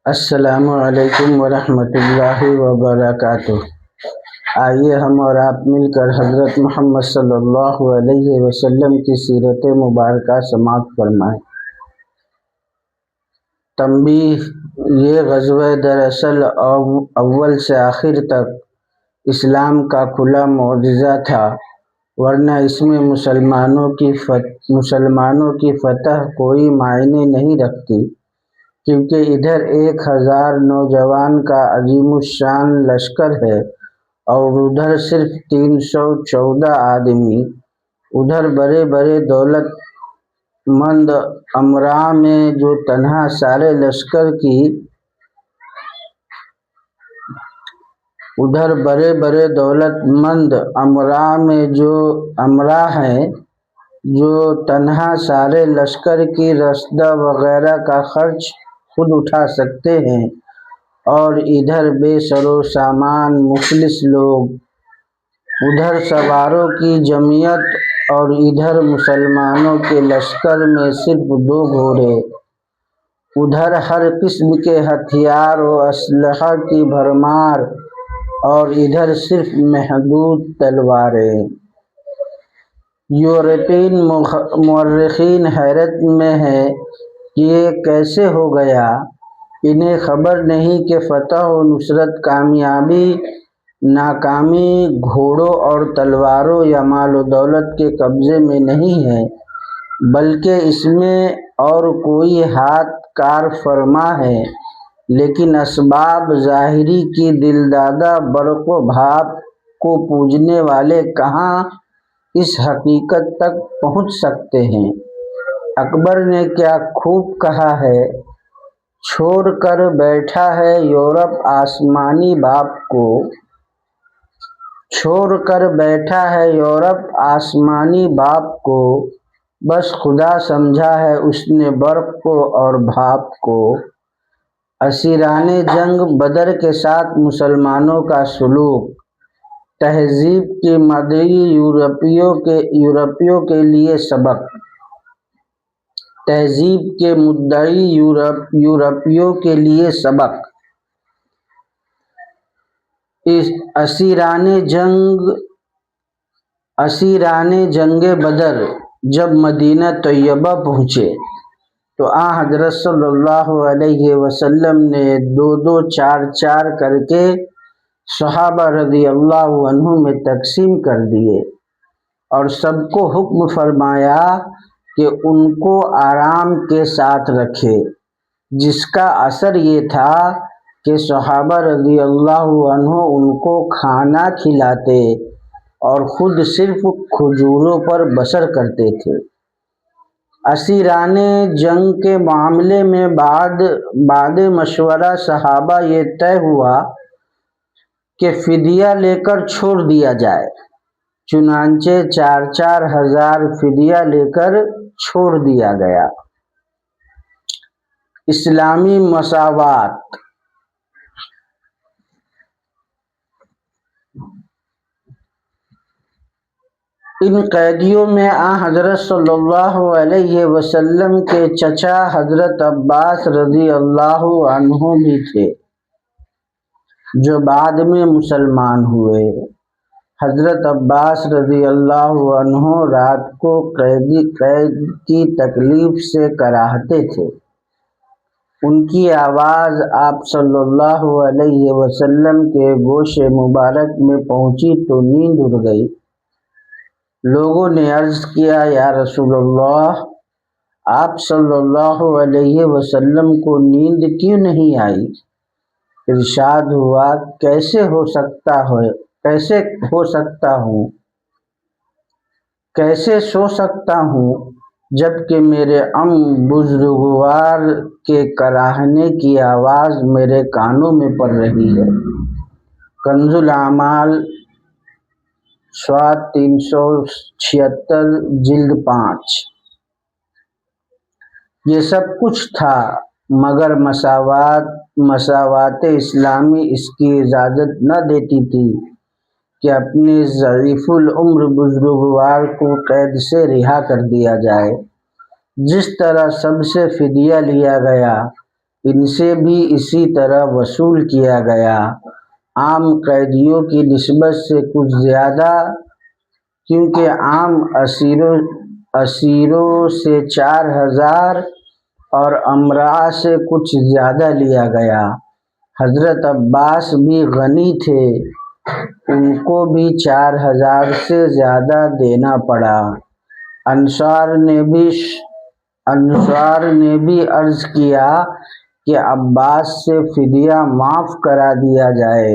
السلام علیکم ورحمۃ اللہ وبرکاتہ۔ آئیے ہم اور آپ مل کر حضرت محمد صلی اللہ علیہ وسلم کی سیرت مبارکہ سماعت فرمائیں۔ تنبیہ: یہ غزوہ دراصل اول سے آخر تک اسلام کا کھلا معجزہ تھا، ورنہ اس میں مسلمانوں کی فتح کوئی معنی نہیں رکھتی، کیونکہ ادھر 1000 نوجوان کا عظیم الشان لشکر ہے اور ادھر صرف 314 آدمی۔ ادھر بڑے بڑے دولت مند امراء میں جو تنہا سارے لشکر کی رسدہ وغیرہ کا خرچ خود اٹھا سکتے ہیں، اور ادھر بے سر و سامان مفلس لوگ، ادھر سواروں کی جمعیت اور ادھر مسلمانوں کے لشکر میں صرف 2 گھوڑے، ادھر ہر قسم کے ہتھیار و اسلحہ کی بھرمار اور ادھر صرف محدود تلواریں۔ یورپین مورخین حیرت میں ہیں کہ یہ کیسے ہو گیا۔ انہیں خبر نہیں کہ فتح و نصرت، کامیابی ناکامی گھوڑوں اور تلواروں یا مال و دولت کے قبضے میں نہیں ہے، بلکہ اس میں اور کوئی ہاتھ کار فرما ہے۔ لیکن اسباب ظاہری کی دلدادہ برق و بھاپ کو پوجنے والے کہاں اس حقیقت تک پہنچ سکتے ہیں۔ اکبر نے کیا خوب کہا ہے: چھوڑ کر بیٹھا ہے یورپ آسمانی باپ کو، بس خدا سمجھا ہے اس نے برق کو اور بھاپ کو۔ اسیران جنگ بدر کے ساتھ مسلمانوں کا سلوک، تہذیب کے مدعی یورپیوں کے لیے سبق۔ اسیران جنگ بدر جب مدینہ طیبہ پہنچے تو حضرت صلی اللہ علیہ وسلم نے 2-2 4-4 کر کے صحابہ رضی اللہ عنہم میں تقسیم کر دیے اور سب کو حکم فرمایا کہ ان کو آرام کے ساتھ رکھے، جس کا اثر یہ تھا کہ صحابہ رضی اللہ عنہ ان کو کھانا کھلاتے اور خود صرف کھجوروں پر بسر کرتے تھے۔ اسیران جنگ کے معاملے میں بعد مشورہ صحابہ یہ طے ہوا کہ فدیہ لے کر چھوڑ دیا جائے، چنانچہ 4-4 ہزار فدیہ لے کر چھوڑ دیا گیا۔ اسلامی مساوات۔ ان قیدیوں میں حضرت صلی اللہ علیہ وسلم کے چچا حضرت عباس رضی اللہ عنہ بھی تھے، جو بعد میں مسلمان ہوئے۔ حضرت عباس رضی اللہ عنہ رات کو قید کی تکلیف سے کراہتے تھے۔ ان کی آواز آپ صلی اللہ علیہ وسلم کے گوش مبارک میں پہنچی تو نیند اڑ گئی۔ لوگوں نے عرض کیا: یا رسول اللہ، آپ صلی اللہ علیہ وسلم کو نیند کیوں نہیں آئی؟ ارشاد ہوا: کیسے سو سکتا ہوں جبکہ میرے بزرگوار کے کراہنے کی آواز میرے کانوں میں پڑ رہی ہے۔ کنز الاعمال، ص 376، جلد 5۔ یہ سب کچھ تھا، مگر مساوات اسلامی اس کی اجازت نہ دیتی تھی کہ اپنے ضعیف العمر بزرگوار کو قید سے رہا کر دیا جائے۔ جس طرح سب سے فدیہ لیا گیا، ان سے بھی اسی طرح وصول کیا گیا، عام قیدیوں کی نسبت سے کچھ زیادہ، کیونکہ عام اسیروں سے 4000 اور امراء سے کچھ زیادہ لیا گیا۔ حضرت عباس بھی غنی تھے، ان کو بھی 4000 سے زیادہ دینا پڑا۔ انصار نے بھی عرض کیا کہ عباس سے فدیہ معاف کرا دیا جائے،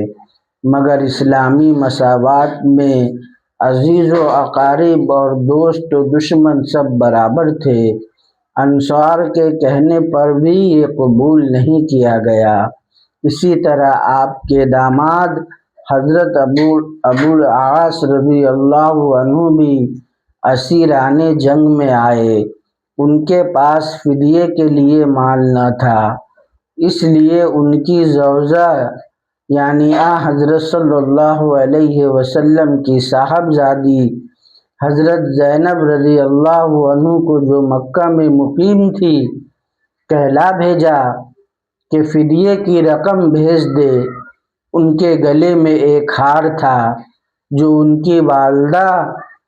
مگر اسلامی مساوات میں عزیز و اقارب اور دوست و دشمن سب برابر تھے۔ انصار کے کہنے پر بھی یہ قبول نہیں کیا گیا۔ اسی طرح آپ کے داماد حضرت ابو العاص رضی اللہ عنہ بھی اسیران جنگ میں آئے، ان کے پاس فدیے کے لیے مال نہ تھا، اس لیے ان کی زوجہ یعنی حضرت صلی اللہ علیہ وسلم کی صاحبزادی حضرت زینب رضی اللہ عنہ کو، جو مکہ میں مقیم تھی، کہلا بھیجا کہ فدیے کی رقم بھیج دے۔ ان کے گلے میں ایک ہار تھا جو ان کی والدہ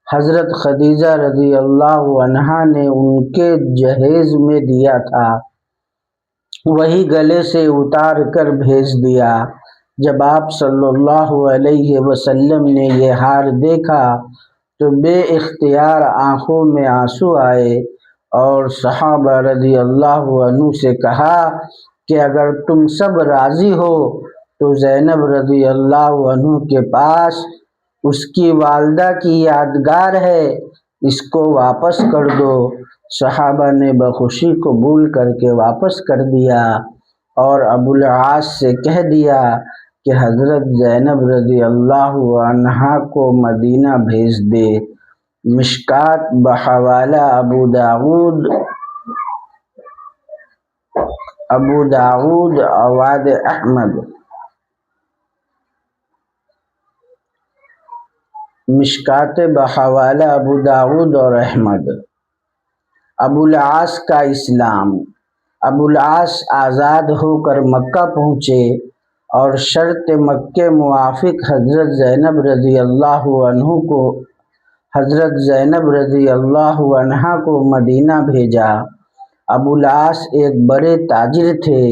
حضرت خدیجہ رضی اللہ عنہا نے ان کے جہیز میں دیا تھا، وہی گلے سے اتار کر بھیج دیا۔ جب آپ صلی اللہ علیہ وسلم نے یہ ہار دیکھا تو بے اختیار آنکھوں میں آنسو آئے اور صحابہ رضی اللہ عنہ سے کہا کہ اگر تم سب راضی ہو تو زینب رضی اللہ عنہ کے پاس اس کی والدہ کی یادگار ہے، اس کو واپس کر دو۔ صحابہ نے بخوشی قبول کر کے واپس کر دیا اور ابو العاص سے کہہ دیا کہ حضرت زینب رضی اللہ عنہا کو مدینہ بھیج دے۔ مشکات بحوالہ ابو داؤد اواد احمد۔ مشکات بحوالہ ابو داؤد اور احمد۔ ابو العاص کا اسلام۔ ابو العاص آزاد ہو کر مکہ پہنچے اور شرط مکہ موافق حضرت زینب رضی اللہ عنہا کو مدینہ بھیجا۔ ابو العاص ایک بڑے تاجر تھے،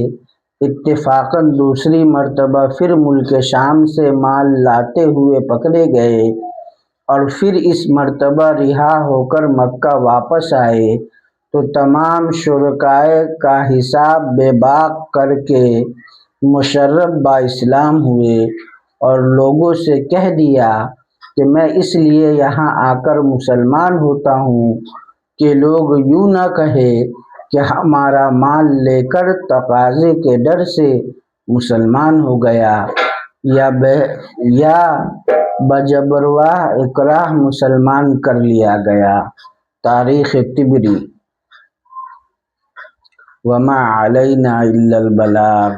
اتفاقاً دوسری مرتبہ پھر ملک شام سے مال لاتے ہوئے پکڑے گئے اور پھر اس مرتبہ رہا ہو کر مکہ واپس آئے تو تمام شرکائے کا حساب بے باک کر کے مشرف با اسلام ہوئے اور لوگوں سے کہہ دیا کہ میں اس لیے یہاں آ کر مسلمان ہوتا ہوں کہ لوگ یوں نہ کہے کہ ہمارا مال لے کر تقاضے کے ڈر سے مسلمان ہو گیا یا بجبر و اکراہ مسلمان کر لیا گیا۔ تاریخ طبری۔ وما علینا الا البلاغ۔